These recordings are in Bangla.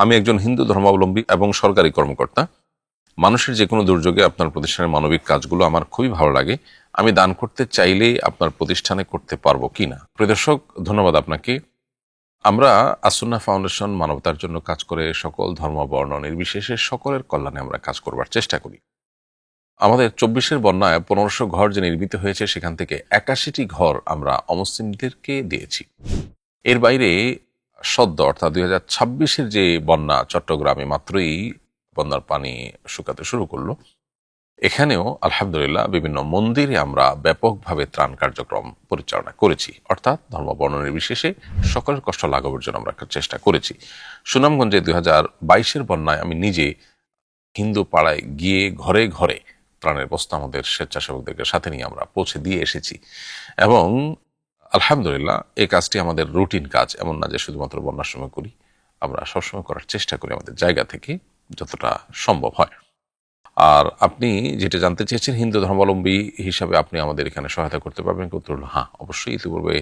আমি একজন হিন্দু ধর্মাবলম্বী এবং সরকারি কর্মকর্তা। মানুষের যে কোনো দুর্যোগে আপনার প্রতিষ্ঠানের মানবিক কাজগুলো আমার খুবই ভালো লাগে। আমি দান করতে চাইলেই আপনার প্রতিষ্ঠানে করতে পারবো কিনা? প্রিয় দর্শক, ধন্যবাদ আপনাকে। আমরা আসুন্নাহ ফাউন্ডেশন মানবতার জন্য কাজ করে সকল ধর্ম বর্ণ নির্বিশেষে সকলের কল্যাণে আমরা কাজ করবার চেষ্টা করি। আমাদের ২৪-এর বন্যায় ১৫০০ ঘর যে নির্মিত হয়েছে, সেখান থেকে ৮১টি ঘর আমরা অমুসলিমদেরকে দিয়েছি। এর বাইরে সদ্য অর্থাৎ ২০২৬-এর যে বন্যা, চট্টগ্রামে মাত্রই বন্যার পানি শুকাতে শুরু করলো, এখানেও আলহামদুলিল্লাহ বিভিন্ন মন্দিরে আমরা ব্যাপকভাবে ত্রাণ কার্যক্রম পরিচালনা করেছি। অর্থাৎ ধর্ম বর্ণ নির্বিশেষে সকলের কষ্ট লাঘবের জন্য আমরা চেষ্টা করেছি। সুনামগঞ্জে ২০২২-এর বন্যায় আমি নিজে হিন্দু পাড়ায় গিয়ে ঘরে ঘরে ত্রাণের বস্তা আমাদের স্বেচ্ছাসেবকদেরকে সাথে নিয়ে আমরা পৌঁছে দিয়ে এসেছি। এবং আলহামদুলিল্লাহ এই কাজটি আমাদের রুটিন কাজ, এমন না যে শুধুমাত্র বন্যার সময় করি। আমরা সবসময় করার চেষ্টা করি আমাদের জায়গা থেকে যতটা সম্ভব হয়। আর আপনি যেটা জানতে চেয়েছেন, হিন্দু ধর্মাবলম্বী হিসাবে আপনি আমাদের এখানে সহায়তা করতে পারবেন? উত্তর হলো হ্যাঁ, অবশ্যই। ইতিপূর্বে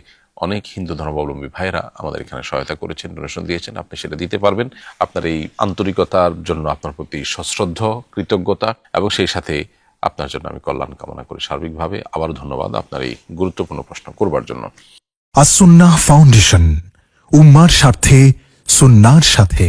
অনেক হিন্দু ধর্মাবলম্বী ভাইরা আমাদের এখানে সহায়তা করেছেন, ডোনেশন দিয়েছেন। আপনি সেটা দিতে পারবেন। আপনার এই আন্তরিকতার জন্য আপনার প্রতি সশ্রদ্ধ কৃতজ্ঞতা, এবং সেই সাথে আপনার জন্য আমি কল্যাণ কামনা করি সার্বিকভাবে। আবার ধন্যবাদ আপনার এই গুরুত্বপূর্ণ প্রশ্ন করবার জন্য। আসুন্নাহ ফাউন্ডেশন, উম্মার স্বার্থে সুন্নাহর সাথে।